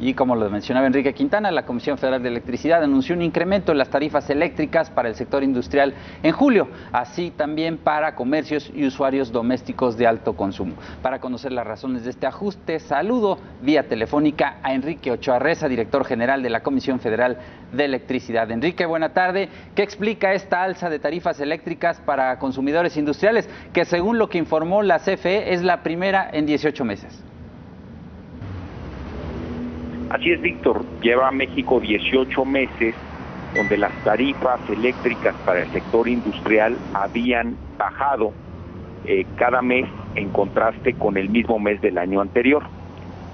Y como lo mencionaba Enrique Quintana, la Comisión Federal de Electricidad anunció un incremento en las tarifas eléctricas para el sector industrial en julio, así también para comercios y usuarios domésticos de alto consumo. Para conocer las razones de este ajuste, saludo vía telefónica a Enrique Ochoa Reza, director general de la Comisión Federal de Electricidad. Enrique, buena tarde. ¿Qué explica esta alza de tarifas eléctricas para consumidores industriales, que según lo que informó la CFE es la primera en 18 meses? Así es, Víctor. Lleva México 18 meses donde las tarifas eléctricas para el sector industrial habían bajado cada mes en contraste con el mismo mes del año anterior.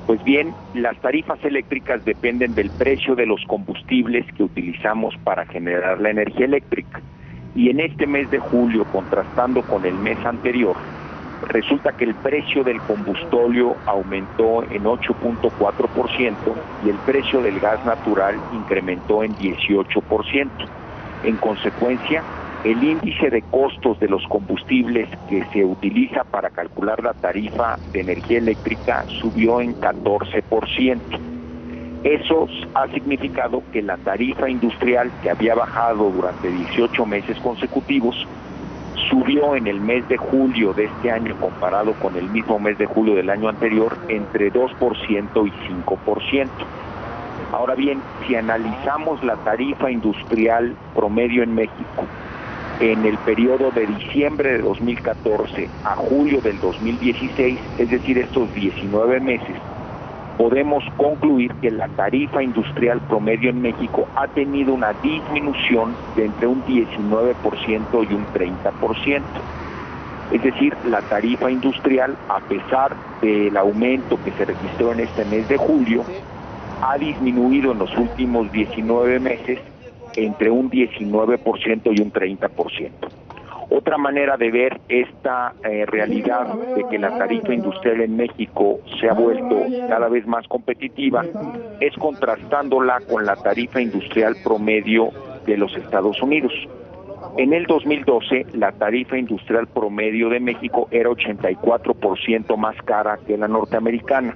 Pues bien, las tarifas eléctricas dependen del precio de los combustibles que utilizamos para generar la energía eléctrica. Y en este mes de julio, contrastando con el mes anterior, resulta que el precio del combustóleo aumentó en 8.4% y el precio del gas natural incrementó en 18%. En consecuencia, el índice de costos de los combustibles que se utiliza para calcular la tarifa de energía eléctrica subió en 14%. Eso ha significado que la tarifa industrial, que había bajado durante 18 meses consecutivos, subió en el mes de julio de este año comparado con el mismo mes de julio del año anterior entre 2% y 5%. Ahora bien, si analizamos la tarifa industrial promedio en México, en el periodo de diciembre de 2014 a julio del 2016, es decir, estos 19 meses, podemos concluir que la tarifa industrial promedio en México ha tenido una disminución de entre un 19% y un 30%. Es decir, la tarifa industrial, a pesar del aumento que se registró en este mes de julio, ha disminuido en los últimos 19 meses entre un 19% y un 30%. Otra manera de ver esta realidad de que la tarifa industrial en México se ha vuelto cada vez más competitiva es contrastándola con la tarifa industrial promedio de los Estados Unidos. En el 2012, la tarifa industrial promedio de México era 84% más cara que la norteamericana.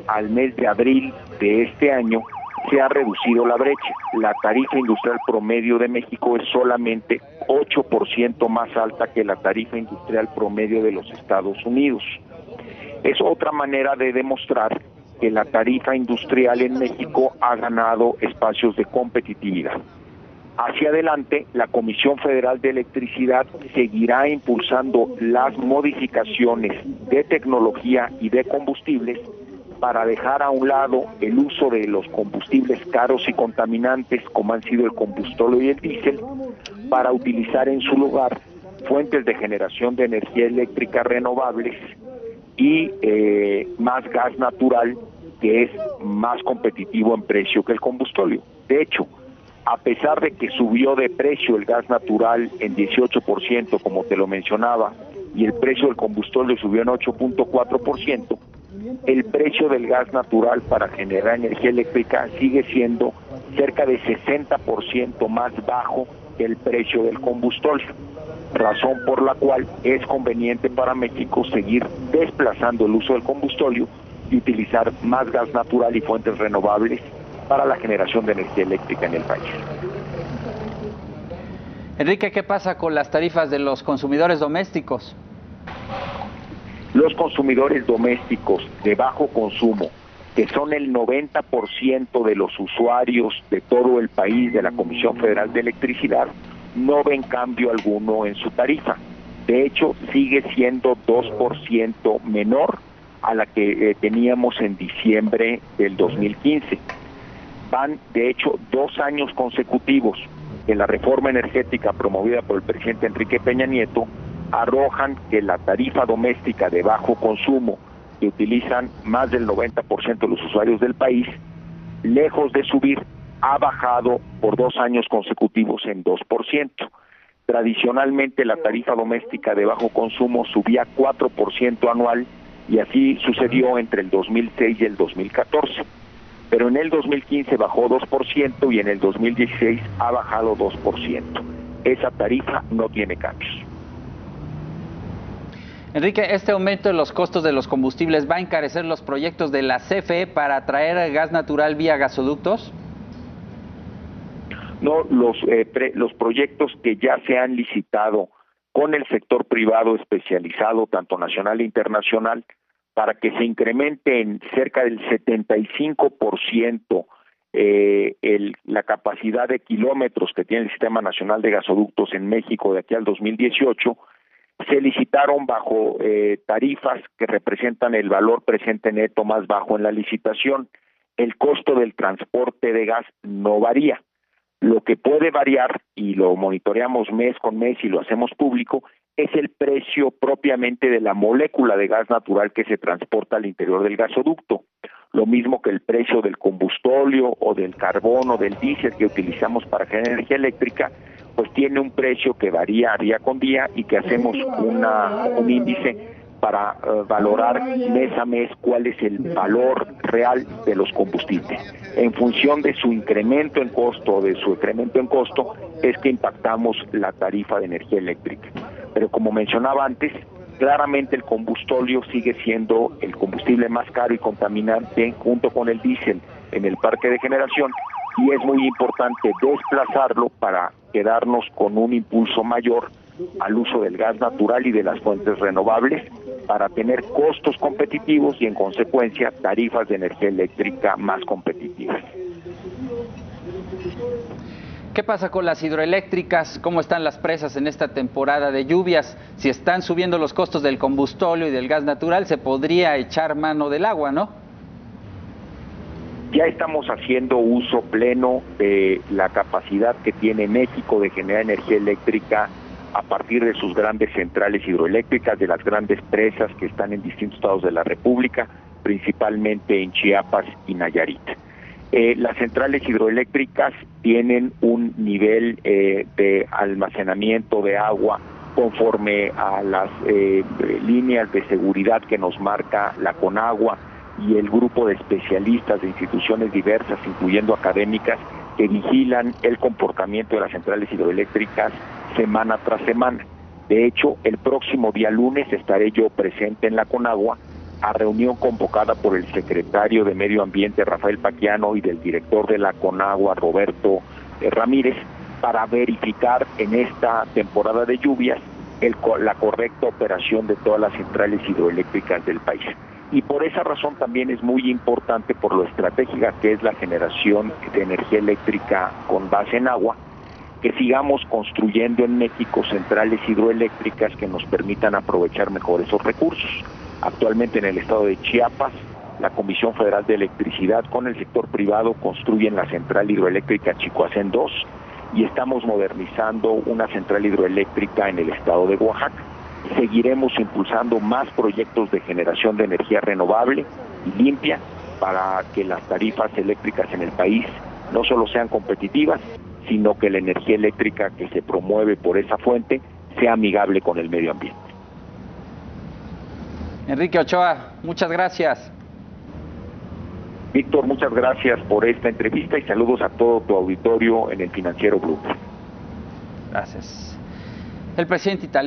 Al mes de abril de este año, se ha reducido la brecha. La tarifa industrial promedio de México es solamente 8% más alta que la tarifa industrial promedio de los Estados Unidos. Es otra manera de demostrar que la tarifa industrial en México ha ganado espacios de competitividad. Hacia adelante, la Comisión Federal de Electricidad seguirá impulsando las modificaciones de tecnología y de combustibles para dejar a un lado el uso de los combustibles caros y contaminantes como han sido el combustóleo y el diésel, para utilizar en su lugar fuentes de generación de energía eléctrica renovables y más gas natural, que es más competitivo en precio que el combustóleo. De hecho, a pesar de que subió de precio el gas natural en 18%, como te lo mencionaba, y el precio del combustóleo subió en 8.4%, el precio del gas natural para generar energía eléctrica sigue siendo cerca de 60% más bajo que el precio del combustóleo, razón por la cual es conveniente para México seguir desplazando el uso del combustóleo y utilizar más gas natural y fuentes renovables para la generación de energía eléctrica en el país. Enrique, ¿qué pasa con las tarifas de los consumidores domésticos? Los consumidores domésticos de bajo consumo, que son el 90% de los usuarios de todo el país de la Comisión Federal de Electricidad, no ven cambio alguno en su tarifa. De hecho, sigue siendo 2% menor a la que teníamos en diciembre del 2015. Van, de hecho, 2 años consecutivos que la reforma energética promovida por el presidente Enrique Peña Nieto arrojan que la tarifa doméstica de bajo consumo, que utilizan más del 90% de los usuarios del país, lejos de subir, ha bajado por 2 años consecutivos en 2%. Tradicionalmente la tarifa doméstica de bajo consumo subía 4% anual, y así sucedió entre el 2006 y el 2014. Pero en el 2015 bajó 2% y en el 2016 ha bajado 2%. Esa tarifa no tiene cambios. Enrique, ¿este aumento de los costos de los combustibles va a encarecer los proyectos de la CFE para traer gas natural vía gasoductos? No, los proyectos que ya se han licitado con el sector privado especializado, tanto nacional e internacional, para que se incremente en cerca del 75% la capacidad de kilómetros que tiene el Sistema Nacional de Gasoductos en México de aquí al 2018, se licitaron bajo tarifas que representan el valor presente neto más bajo en la licitación. El costo del transporte de gas no varía. Lo que puede variar, y lo monitoreamos mes con mes y lo hacemos público, es el precio propiamente de la molécula de gas natural que se transporta al interior del gasoducto. Lo mismo que el precio del combustóleo o del carbón o del diésel que utilizamos para generar energía eléctrica, pues tiene un precio que varía día con día y que hacemos un índice para valorar mes a mes cuál es el valor real de los combustibles. En función de su incremento en costo o de su incremento en costo es que impactamos la tarifa de energía eléctrica. Pero como mencionaba antes, claramente el combustóleo sigue siendo el combustible más caro y contaminante junto con el diésel en el parque de generación, y es muy importante desplazarlo para quedarnos con un impulso mayor al uso del gas natural y de las fuentes renovables para tener costos competitivos y en consecuencia tarifas de energía eléctrica más competitivas. ¿Qué pasa con las hidroeléctricas? ¿Cómo están las presas en esta temporada de lluvias? Si están subiendo los costos del combustóleo y del gas natural, se podría echar mano del agua, ¿no? Ya estamos haciendo uso pleno de la capacidad que tiene México de generar energía eléctrica a partir de sus grandes centrales hidroeléctricas, de las grandes presas que están en distintos estados de la República, principalmente en Chiapas y Nayarit. Las centrales hidroeléctricas tienen un nivel de almacenamiento de agua conforme a las líneas de seguridad que nos marca la Conagua y el grupo de especialistas de instituciones diversas, incluyendo académicas, que vigilan el comportamiento de las centrales hidroeléctricas semana tras semana. De hecho, el próximo día lunes estaré yo presente en la Conagua a reunión convocada por el secretario de Medio Ambiente, Rafael Paquiano, y del director de la Conagua, Roberto Ramírez, para verificar en esta temporada de lluvias la correcta operación de todas las centrales hidroeléctricas del país. Y por esa razón también es muy importante, por lo estratégica que es la generación de energía eléctrica con base en agua, que sigamos construyendo en México centrales hidroeléctricas que nos permitan aprovechar mejor esos recursos. Actualmente en el estado de Chiapas, la Comisión Federal de Electricidad con el sector privado construyen la central hidroeléctrica Chicoacén 2 y estamos modernizando una central hidroeléctrica en el estado de Oaxaca. Seguiremos impulsando más proyectos de generación de energía renovable y limpia para que las tarifas eléctricas en el país no solo sean competitivas, sino que la energía eléctrica que se promueve por esa fuente sea amigable con el medio ambiente. Enrique Ochoa, muchas gracias. Víctor, muchas gracias por esta entrevista y saludos a todo tu auditorio en el Financiero Bloomberg. Gracias. El presidente italiano